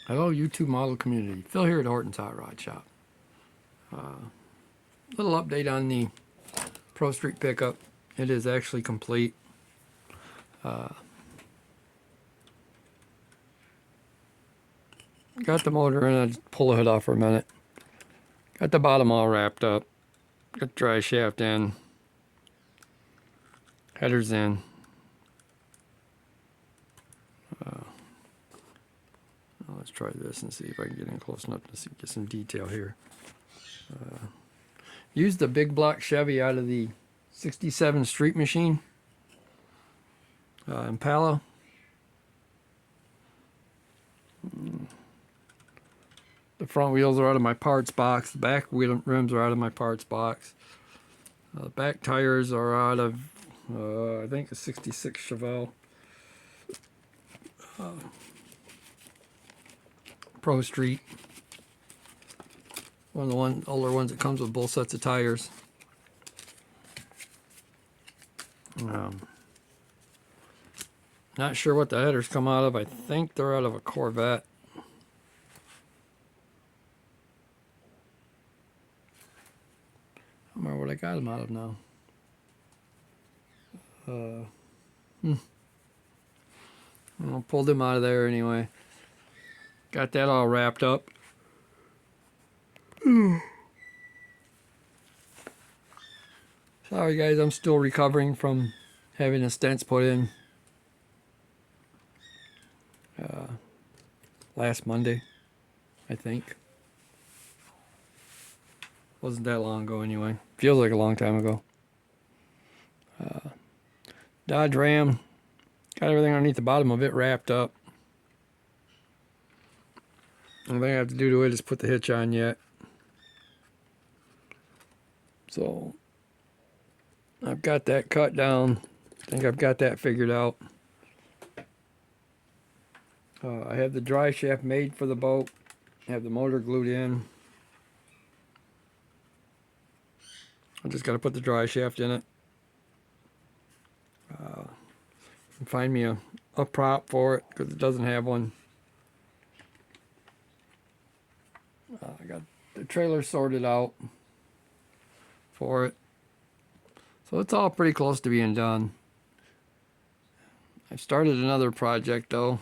Hello, YouTube model community. Phil here at Horton's Hot Rod Shop. Little update on the Pro Street pickup. It is actually complete. Got the motor in. I just pull the hood off for a minute. Got the bottom all wrapped up. Got the dry shaft in. Headers in. Let's try this and see if I can get in close enough to get some detail here. Used the big block Chevy out of the 67 Street Machine. Impala. The front wheels are out of my parts box. The back wheel rims are out of my parts box. The back tires are out of, I think, a 66 Chevelle. Pro Street. One of the older ones that comes with both sets of tires. Not sure what the headers come out of. I think they're out of a Corvette. I don't remember what I got them out of now. I'll pull them out of there anyway. Got that all wrapped up. Sorry guys, I'm still recovering from having the stents put in last Monday, I think. Wasn't that long ago anyway. Feels like a long time ago. Dodge Ram. Got everything underneath the bottom of it wrapped up. The only thing I have to do to it is put the hitch on yet. So I've got that cut down. I think I've got that figured out. I have the dry shaft made for the boat. I have the motor glued in. I just got to put the dry shaft in it. Find me a prop for it because it doesn't have one. I got the trailer sorted out for it. So it's all pretty close to being done. I've started another project though.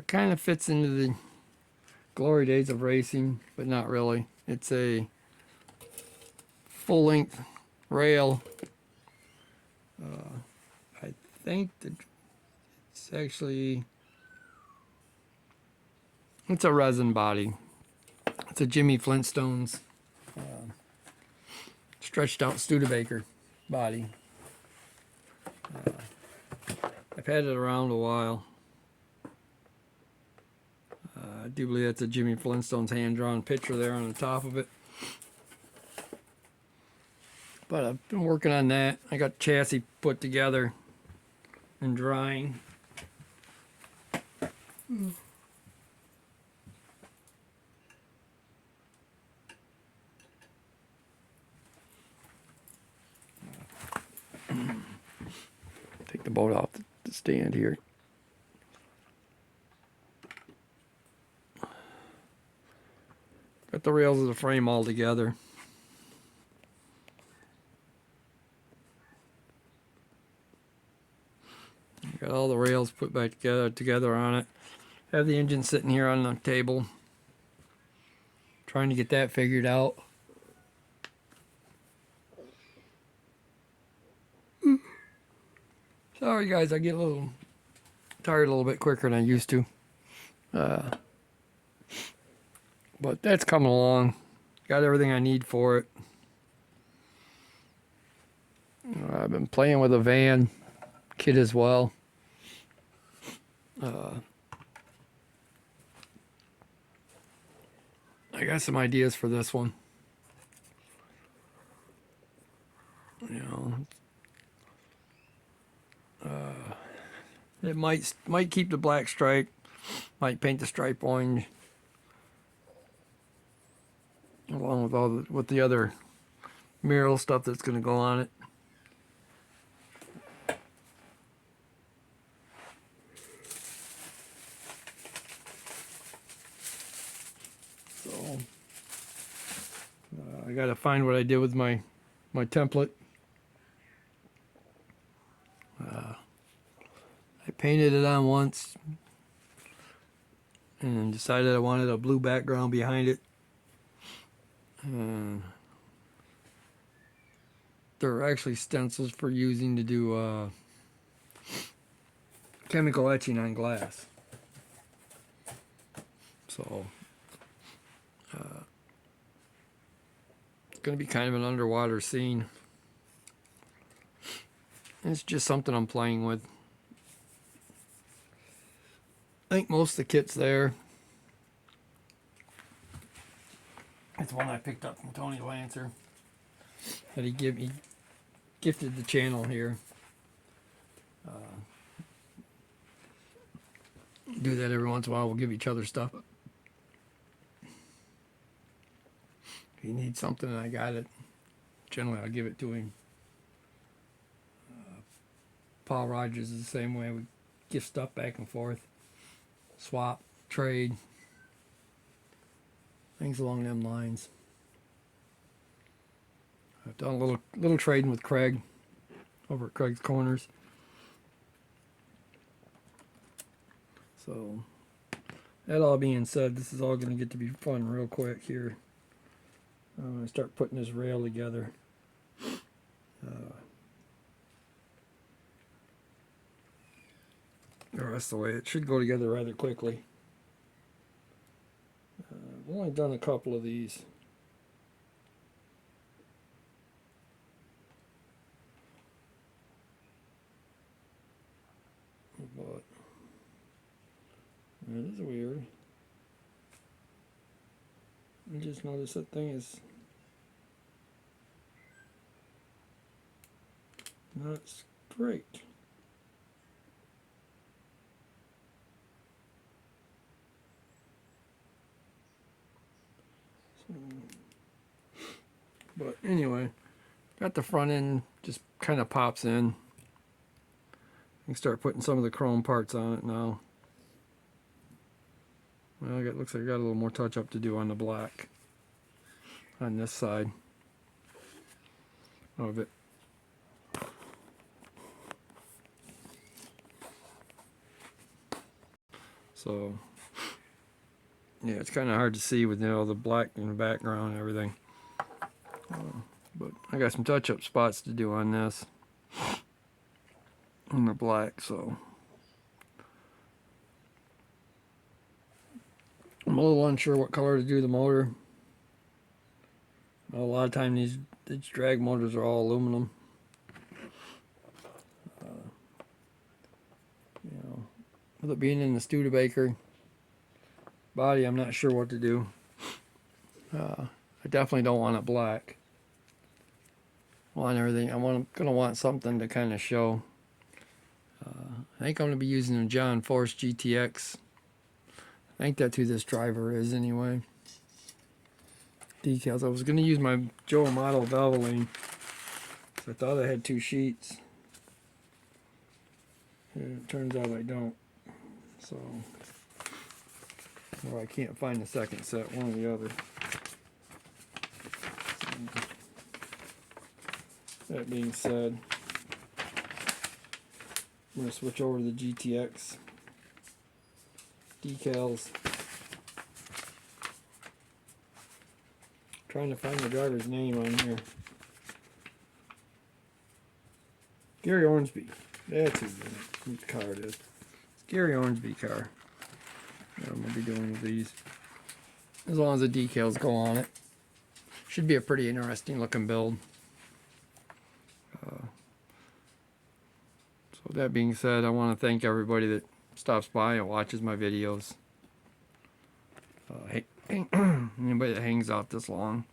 Kind of fits into the glory days of racing, but not really. It's a full-length rail. I think that it's a resin body. It's a Jimmy Flintstone's stretched out Studebaker body. I've had it around a while. I do believe that's a Jimmy Flintstone's hand-drawn picture there on the top of it. But I've been working on that. I got chassis put together and drying. Take the boat off the stand here. Got the rails of the frame all together. Got all the rails put back together on it. Have the engine sitting here on the table. Trying to get that figured out. Sorry guys, I get a little tired a little bit quicker than I used to. But that's coming along. Got everything I need for it. I've been playing with a van kit as well. I got some ideas for this one. You know, it might keep the black stripe. Might paint the stripe orange, along with the other mural stuff that's going to go on it. I gotta find what I did with my template. I painted it on once and decided I wanted a blue background behind it. And there are actually stencils for using to do chemical etching on glass. So it's going to be kind of an underwater scene. It's just something I'm playing with. I think most of the kit's there. It's one I picked up from Tony Lancer that he gifted the channel here. Do that every once in a while. We'll give each other stuff. If he needs something and I got it, generally I'll give it to him. Paul Rogers is the same way. We gift stuff back and forth, swap, trade, things along them lines. I've done a little trading with Craig over at Craig's Corners. So that all being said, this is all going to get to be fun real quick here. I'm going to start putting this rail together. The rest of the way, it should go together rather quickly. I've only done a couple of these. But it is weird. I just noticed that thing is not straight. But anyway, got the front end just kind of pops in. I can start putting some of the chrome parts on it now. Well, it looks like I got a little more touch up to do on the black on this side of it. So yeah, it's kind of hard to see with the black in the background and everything. But I got some touch-up spots to do on this, on the black. So I'm a little unsure what color to do the motor. A lot of times these drag motors are all aluminum. With it being in the Studebaker body, I'm not sure what to do. I definitely don't want it black. I want everything. I'm gonna want something to kind of show. I think I'm gonna be using a John Force GTX. I think that's who this driver is anyway. Decals. I was gonna use my Joe Model Valvoline. I thought I had 2 sheets. And it turns out I don't. So, or I can't find the second set, one or the other. That being said, I'm going to switch over to the GTX decals. Trying to find the driver's name on here. Gary Ormsby. That's whose car it is. It's Gary Ormsby car. What I'm going to be doing with these. As long as the decals go on it. Should be a pretty interesting looking build. So that being said, I want to thank everybody that stops by and watches my videos. Anybody that hangs out this long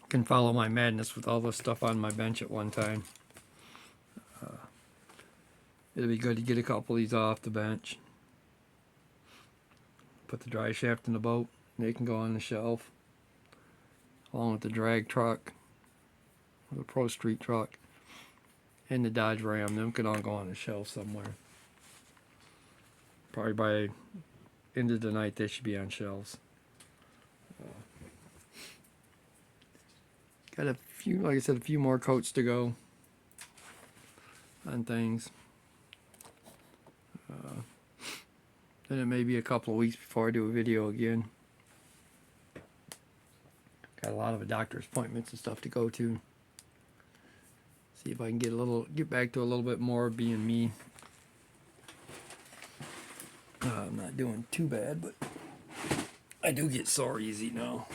can follow my madness with all this stuff on my bench at one time. It'll be good to get a couple of these off the bench. Put the dry shaft in the boat. They can go on the shelf. Along with the drag truck. The Pro Street truck. And the Dodge Ram. Them can all go on the shelf somewhere. Probably by end of the night they should be on shelves. Got a few, like I said, a few more coats to go on things. Then it may be a couple of weeks before I do a video again. Got a lot of doctor's appointments and stuff to go to. See if I can get back to a little bit more of being me. I'm not doing too bad, but I do get sore easy now.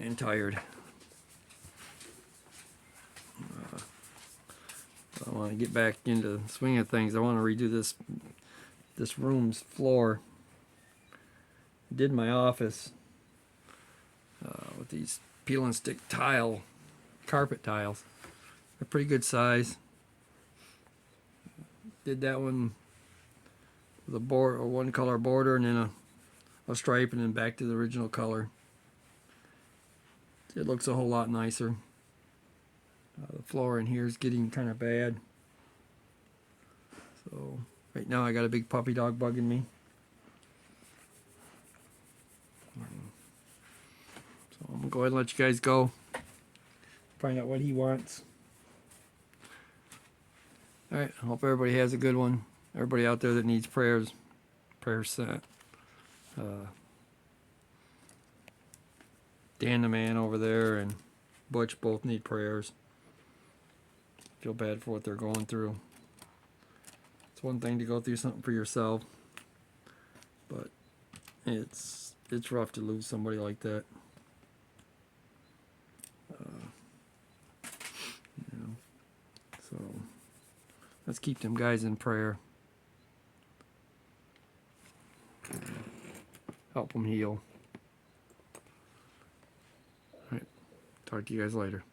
And tired. I want to get back into the swing of things. I want to redo this room's floor. I did my office with these peel and stick carpet tiles. They're pretty good size. Did that one with a one color border and then a stripe, and then back to the original color. It looks a whole lot nicer. The floor in here is getting kind of bad. So right now I got a big puppy dog bugging me. So I'm gonna go ahead and let you guys go. Find out what he wants. Alright, I hope everybody has a good one. Everybody out there that needs prayers sent. Dan the man over there and Butch both need prayers. Feel bad for what they're going through. It's one thing to go through something for yourself, but it's rough to lose somebody like that. So let's keep them guys in prayer. Help them heal. All right, talk to you guys later.